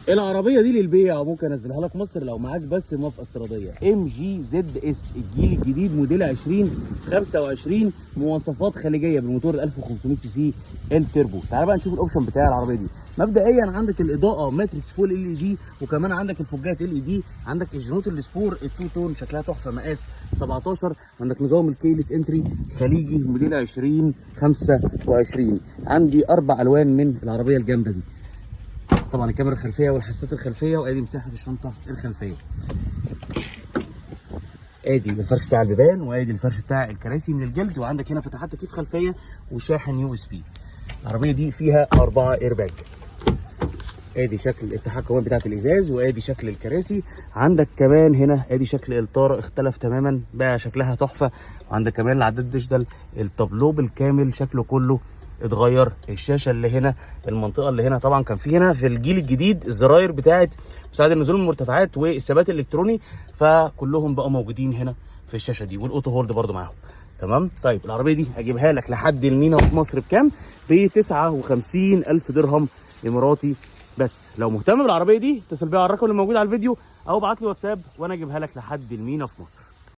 العربيه دي للبيع، ممكن انزلها لك مصر لو معاك بس موافقه استيراديه. ام جي زد اس الجيل الجديد موديل 2025، مواصفات خليجيه بالموتور 1500 سي سي التربو. تعال بقى نشوف الاوبشن بتاع العربيه دي. مبدئيا عندك الاضاءه ماتريكس فول ال دي، وكمان عندك الفوجات ال دي، عندك الجنوط السبور التو تون شكلها تحفه مقاس 17، عندك نظام الكيلس انتري خليجي موديل 2025. عندي 4 الوان من العربيه الجامده دي. طبعا الكاميرا الخلفيه والحساسات الخلفيه، وادي مساحه الشنطه الخلفيه. ادي الفرش بتاع البيبان، وادي الفرش بتاع الكراسي من الجلد، وعندك هنا فتحات تكييف خلفيه وشاحن يو اس بي. العربيه دي فيها 4 ايرباج. ادي شكل التحكمات بتاعت الازاز، وادي شكل الكراسي. عندك كمان هنا ادي شكل الطاره اختلف تماما بقى شكلها تحفه. وعندك كمان العداد ديجيتال، التابلو بالكامل شكله كله اتغير. الشاشه اللي هنا، المنطقه اللي هنا طبعا كان في هنا في الجيل الجديد الزراير بتاعت مساعد النزول من المرتفعات والثبات الالكتروني، فكلهم بقوا موجودين هنا في الشاشه دي، والاوتو هولد برده معاهم. تمام. طيب العربيه دي هجيبها لك لحد المينا في مصر بكام؟ ب 59,000 درهم اماراتي. بس لو مهتم بالعربيه دي اتصل بيا على الرقم اللي موجود على الفيديو، او ابعت لي واتساب وانا اجيبها لك لحد المينا في مصر.